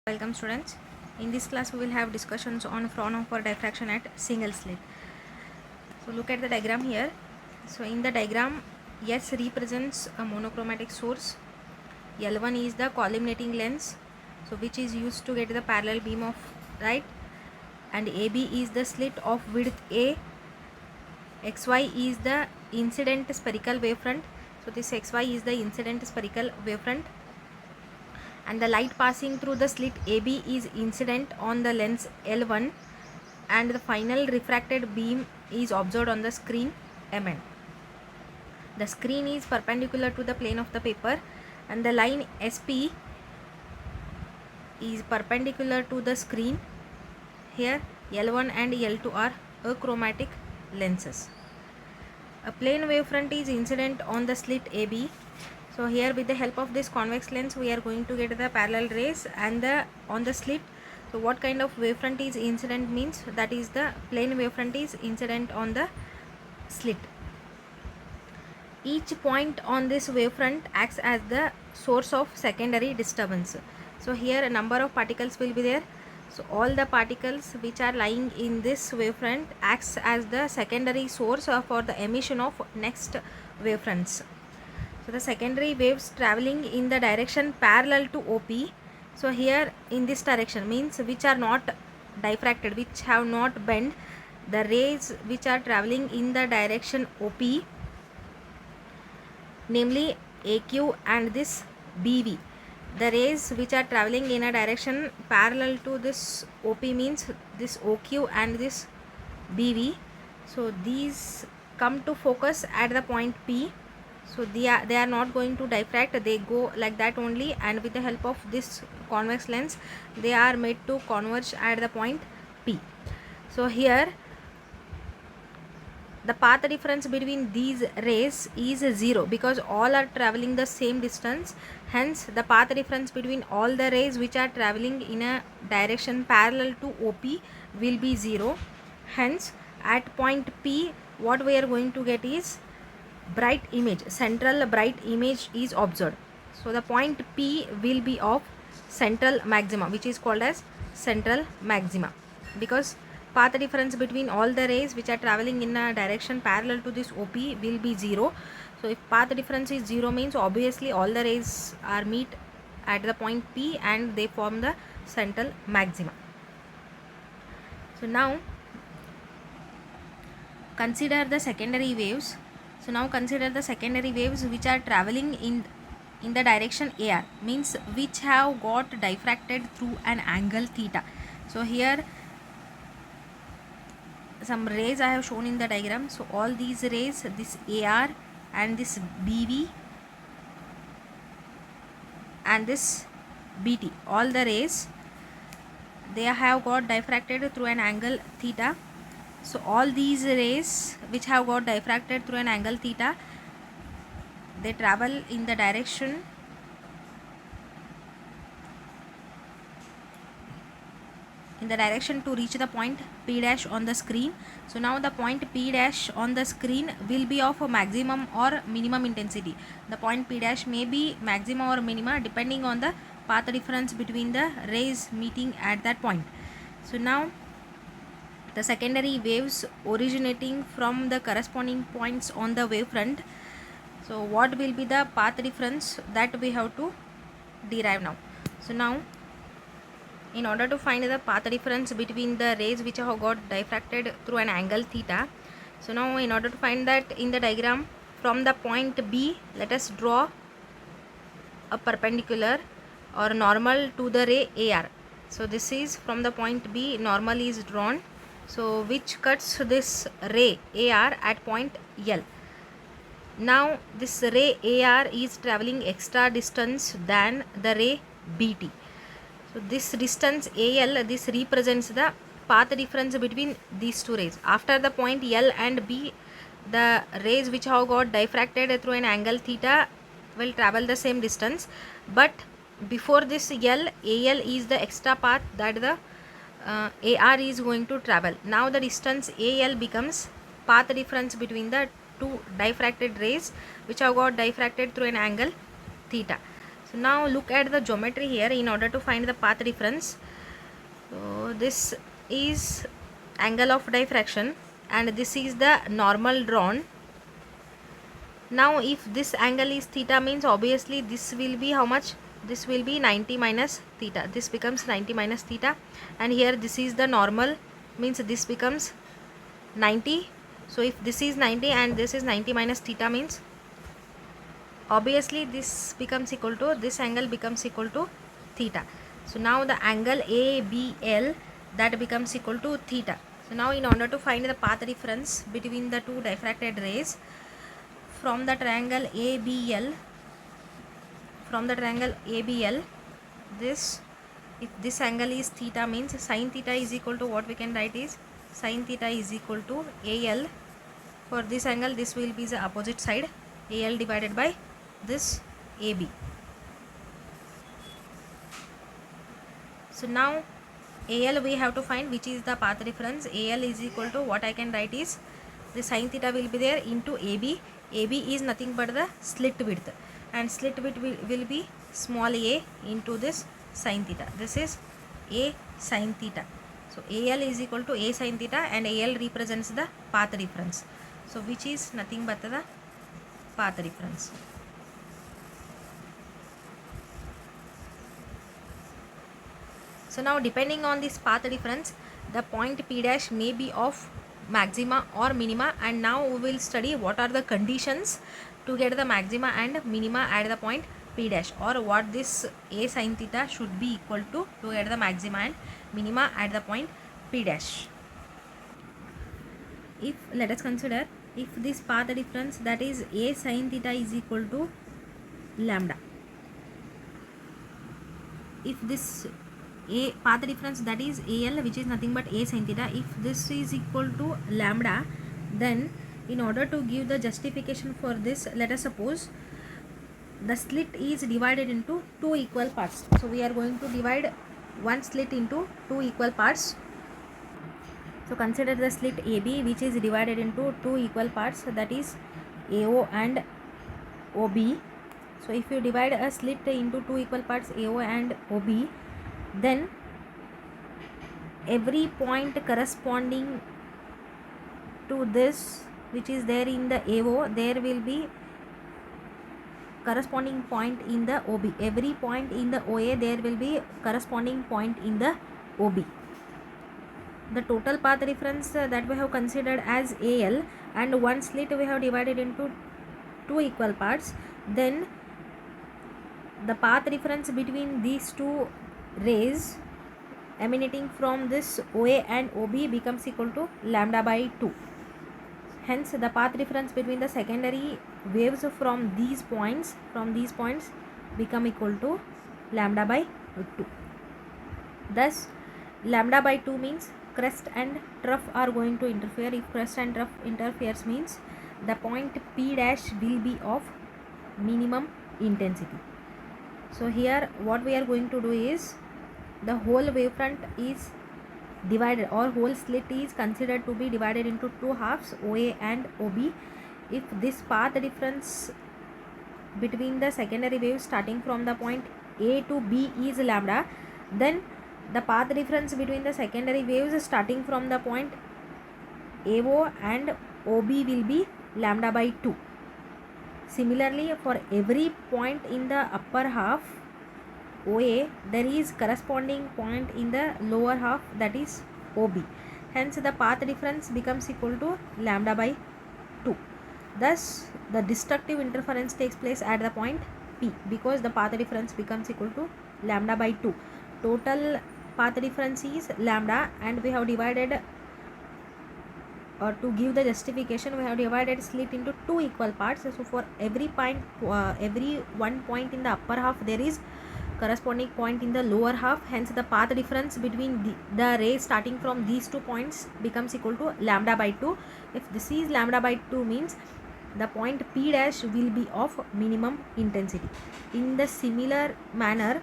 Welcome students. In this class we will have discussions on Fraunhofer diffraction at single slit. So look at the diagram here. So in the diagram, S represents a monochromatic source. L1 is the collimating lens, so which is used to get the parallel beam of light, and AB is the slit of width A. XY is the incident spherical wavefront. So this XY is the incident spherical wavefront, and the light passing through the slit AB is incident on the lens L1, and the final refracted beam is observed on the screen Mn. The screen is perpendicular to the plane of the paper, and the line SP is perpendicular to the screen. Here L1 and L2 are achromatic lenses. A plane wavefront is incident on the slit AB. So here with the help of this convex lens we are going to get the parallel rays and on the slit. So what kind of wavefront is incident means that is the plane wavefront is incident on the slit. Each point on this wavefront acts as the source of secondary disturbance. So here a number of particles will be there. So all the particles which are lying in this wavefront acts as the secondary source for the emission of next wavefronts. So the secondary waves traveling in the direction parallel to OP. So here in this direction means which are not diffracted, which have not bent, the rays which are traveling in the direction OP, namely AQ and this BV. The rays which are traveling in a direction parallel to this OP means this OQ and this BV. So these come to focus at the point P. So they are not going to diffract, they go like that only, and with the help of this convex lens they are made to converge at the point P. So here the path difference between these rays is 0 because all are traveling the same distance. Hence the path difference between all the rays which are traveling in a direction parallel to OP will be 0. Hence at point P what we are going to get is bright image, central bright image is observed. So the point P will be of central maxima, which is called as central maxima, because path difference between all the rays which are traveling in a direction parallel to this OP will be 0. So if path difference is 0 means obviously all the rays are meet at the point P and they form the central maxima. So now consider the secondary waves. So now consider the secondary waves which are traveling in the direction AR, means which have got diffracted through an angle theta. So here some rays I have shown in the diagram. So all these rays, this AR and this BV and this BT, all the rays they have got diffracted through an angle theta. So all these rays which have got diffracted through an angle theta, they travel in the direction to reach the point P dash on the screen. So now the point P dash on the screen will be of a maximum or minimum intensity. The point P dash may be maximum or minima depending on the path difference between the rays meeting at that point. So now the secondary waves originating from the corresponding points on the wavefront. So what will be the path difference that we have to derive now. So now in order to find the path difference between the rays which have got diffracted through an angle theta, so now in order to find that in the diagram from the point B, let us draw a perpendicular or normal to the ray AR. So this is from the point B, normal is drawn, so which cuts this ray AR at point L. Now this ray AR is traveling extra distance than the ray BT. So this distance AL, this represents the path difference between these two rays. After the point L and B, the rays which have got diffracted through an angle theta will travel the same distance, but before this AL is the extra path that the AR is going to travel. Now the distance AL becomes path difference between the two diffracted rays which have got diffracted through an angle theta. So now look at the geometry here in order to find the path difference. So this is angle of diffraction and this is the normal drawn. Now if this angle is theta means obviously this will be how much? This will be 90 minus theta. This becomes 90 minus theta, and here this is the normal means this becomes 90. So if this is 90 and this is 90 minus theta means obviously this becomes equal to, this angle becomes equal to theta. So now the angle ABL, that becomes equal to theta. So now in order to find the path difference between the two diffracted rays from the triangle ABL, this, if this angle is theta means sin theta is equal to, what we can write is sin theta is equal to AL. For this angle this will be the opposite side, AL divided by this AB. So now AL we have to find, which is the path difference. AL is equal to, what I can write is, the sin theta will be there into AB. AB is nothing but the slit width, and slit width will be small a into this sin theta. This is A sin theta. So AL is equal to A sin theta, and AL represents the path difference. So which is nothing but the path difference. So now depending on this path difference, the point P dash may be of maxima or minima, and now we will study what are the conditions to get the maxima and minima at the point P dash, or what this A sin theta should be equal to get the maxima and minima at the point P dash. If, let us consider, if this path difference, that is A sin theta is equal to lambda, if this A path difference, that is AL, which is nothing but A sin theta, if this is equal to lambda, then in order to give the justification for this, let us suppose the slit is divided into two equal parts. So we are going to divide one slit into two equal parts. So consider the slit AB, which is divided into two equal parts, that is AO and OB. So if you divide a slit into two equal parts, AO and OB, then every point corresponding to this, which is there in the AO, there will be corresponding point in the OB. Every point in the OA, there will be corresponding point in the OB. The total path difference that we have considered as AL, and one slit we have divided into two equal parts, then the path difference between these two rays emanating from this OA and OB becomes equal to lambda by 2. Hence the path difference between the secondary waves from these points become equal to lambda by 2. Thus lambda by 2 means crest and trough are going to interfere. If crest and trough interferes means the point P dash will be of minimum intensity. So here what we are going to do is, the whole wavefront is divided, or whole slit is considered to be divided into two halves, OA and OB. If this path difference between the secondary waves starting from the point A to B is lambda, then the path difference between the secondary waves starting from the point AO and OB will be lambda by 2. Similarly, for every point in the upper half OA, there is corresponding point in the lower half, that is OB. Hence the path difference becomes equal to lambda by 2. Thus the destructive interference takes place at the point P, because the path difference becomes equal to lambda by 2. Total path difference is lambda, and we have divided, or to give the justification, we have divided slit into two equal parts. So for every point, every one point in the upper half, there is corresponding point in the lower half. Hence the path difference between the rays starting from these 2 points becomes equal to lambda by 2. If this is lambda by 2 means the point P dash will be of minimum intensity. In the similar manner,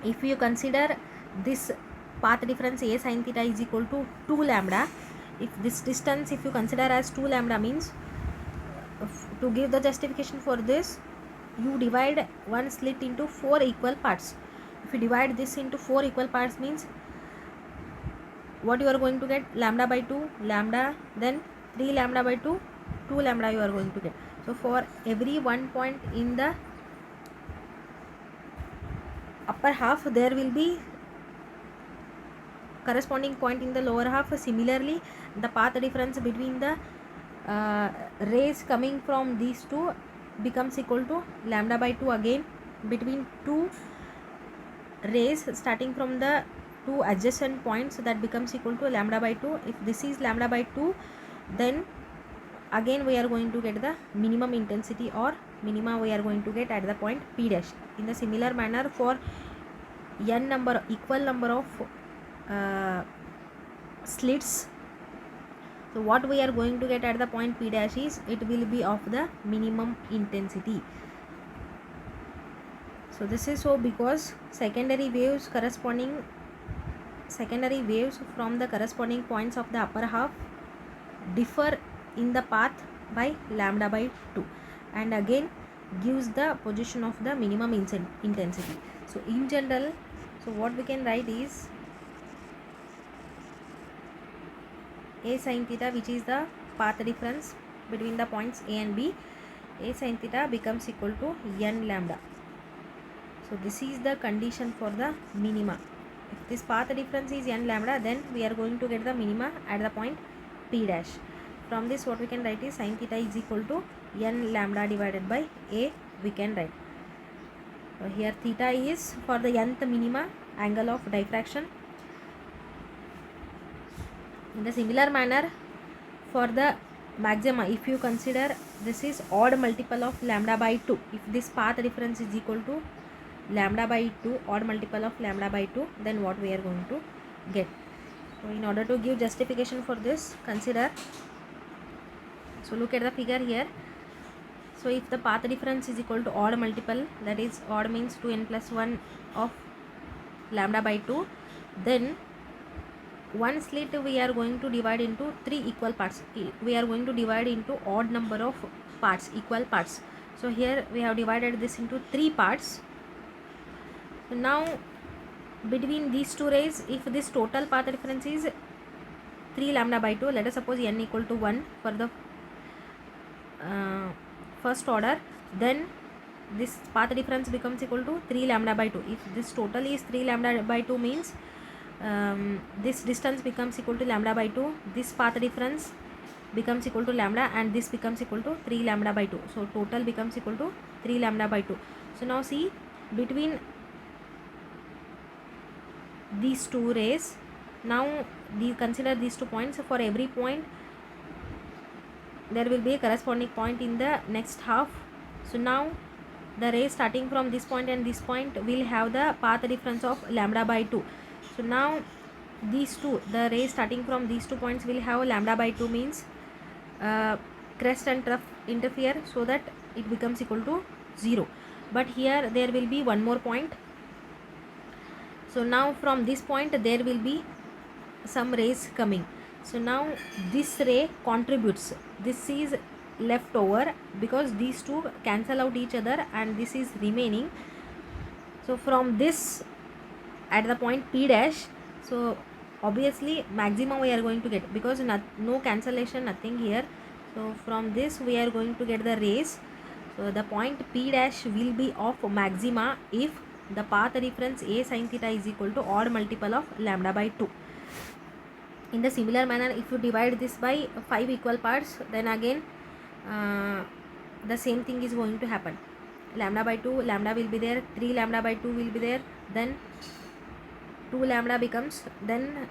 if you consider this path difference A sin theta is equal to 2 lambda, if this distance, if you consider as 2 lambda means, to give the justification for this, you divide one slit into 4 equal parts. If you divide this into 4 equal parts means what you are going to get, lambda by 2 lambda, then 3 lambda by 2 2 lambda you are going to get. So for every one point in the upper half there will be corresponding point in the lower half. Similarly, the path difference between the rays coming from these two becomes equal to lambda by 2 again between two rays starting from the two adjacent points, that becomes equal to lambda by 2. If this is lambda by 2, then again we are going to get the minimum intensity or minima we are going to get at the point P dash. In the similar manner, for n number equal number of slits, so what we are going to get at the point P dash is, it will be of the minimum intensity. So this is so because secondary waves from the corresponding points of the upper half differ in the path by lambda by 2, and again gives the position of the minimum intensity. So in general, so what we can write is A sin theta, which is the path difference between the points A and B. A sin theta becomes equal to n lambda. So this is the condition for the minima. If this path difference is n lambda, then we are going to get the minima at the point P dash. From this, what we can write is sin theta is equal to n lambda divided by A, we can write. So here theta is for the nth minima, angle of diffraction. In the similar manner, for the maxima, if you consider this is odd multiple of lambda by 2, if this path difference is equal to lambda by 2, odd multiple of lambda by 2, then what we are going to get. So in order to give justification for this, consider, so look at the figure here. So if the path difference is equal to odd multiple, that is odd means 2n plus 1 of lambda by 2, then one slit we are going to divide into 3 equal parts. We are going to divide into odd number of parts, equal parts. So here we have divided this into 3 parts. So now between these two rays, if this total path difference is 3 lambda by 2, let us suppose n equal to 1 for the first order, then this path difference becomes equal to 3 lambda by 2. If this total is 3 lambda by 2 means this distance becomes equal to lambda by 2, this path difference becomes equal to lambda, and this becomes equal to 3 lambda by 2. So total becomes equal to 3 lambda by 2. So now see, between these two rays, now consider these 2 points. For every point there will be a corresponding point in the next half. So now the ray starting from this point and this point will have the path difference of lambda by 2. So now these two, the rays starting from these 2 points will have lambda by 2 means crest and trough interfere, so that it becomes equal to 0. But here there will be one more point. So now from this point there will be some rays coming. So now this ray contributes, this is left over because these two cancel out each other and this is remaining. So from this at the point P dash, so obviously maximum we are going to get because no cancellation, nothing here. So from this we are going to get the rays. So the point P dash will be of maxima if the path difference A sin theta is equal to odd multiple of lambda by 2. In the similar manner, if you divide this by 5 equal parts, then again the same thing is going to happen. Lambda by 2, lambda will be there, 3 lambda by 2 will be there, then 2 lambda becomes, then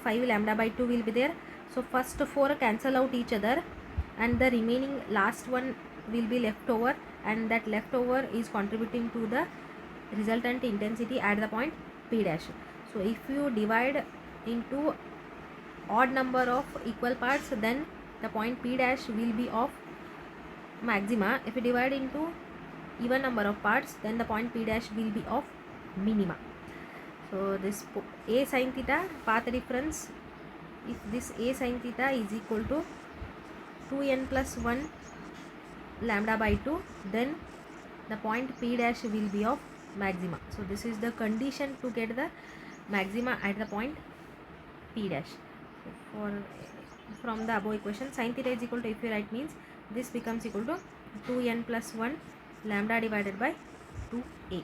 5 lambda by 2 will be there. So first 4 cancel out each other and the remaining last one will be left over, and that leftover is contributing to the resultant intensity at the point P dash. So if you divide into odd number of equal parts, then the point P dash will be of maxima. If you divide into even number of parts, then the point P dash will be of minima. So this A sin theta path difference, if this A sin theta is equal to 2n plus 1 lambda by 2, then the point P dash will be of maxima. So this is the condition to get the maxima at the point P dash. So from the above equation, sin theta is equal to, if you write, means this becomes equal to 2n plus 1 lambda divided by 2a.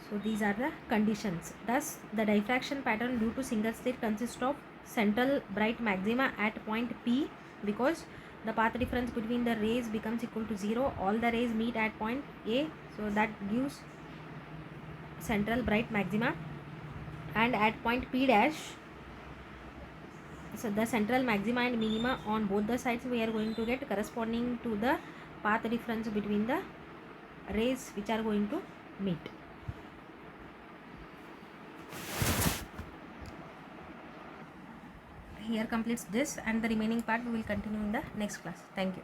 So these are the conditions. Thus the diffraction pattern due to single slit consists of central bright maxima at point P, because the path difference between the rays becomes equal to 0. All the rays meet at point A, so that gives central bright maxima. And at point P dash, so the central maxima and minima on both the sides we are going to get corresponding to the path difference between the rays which are going to meet. Here completes this, and the remaining part we will continue in the next class. Thank you.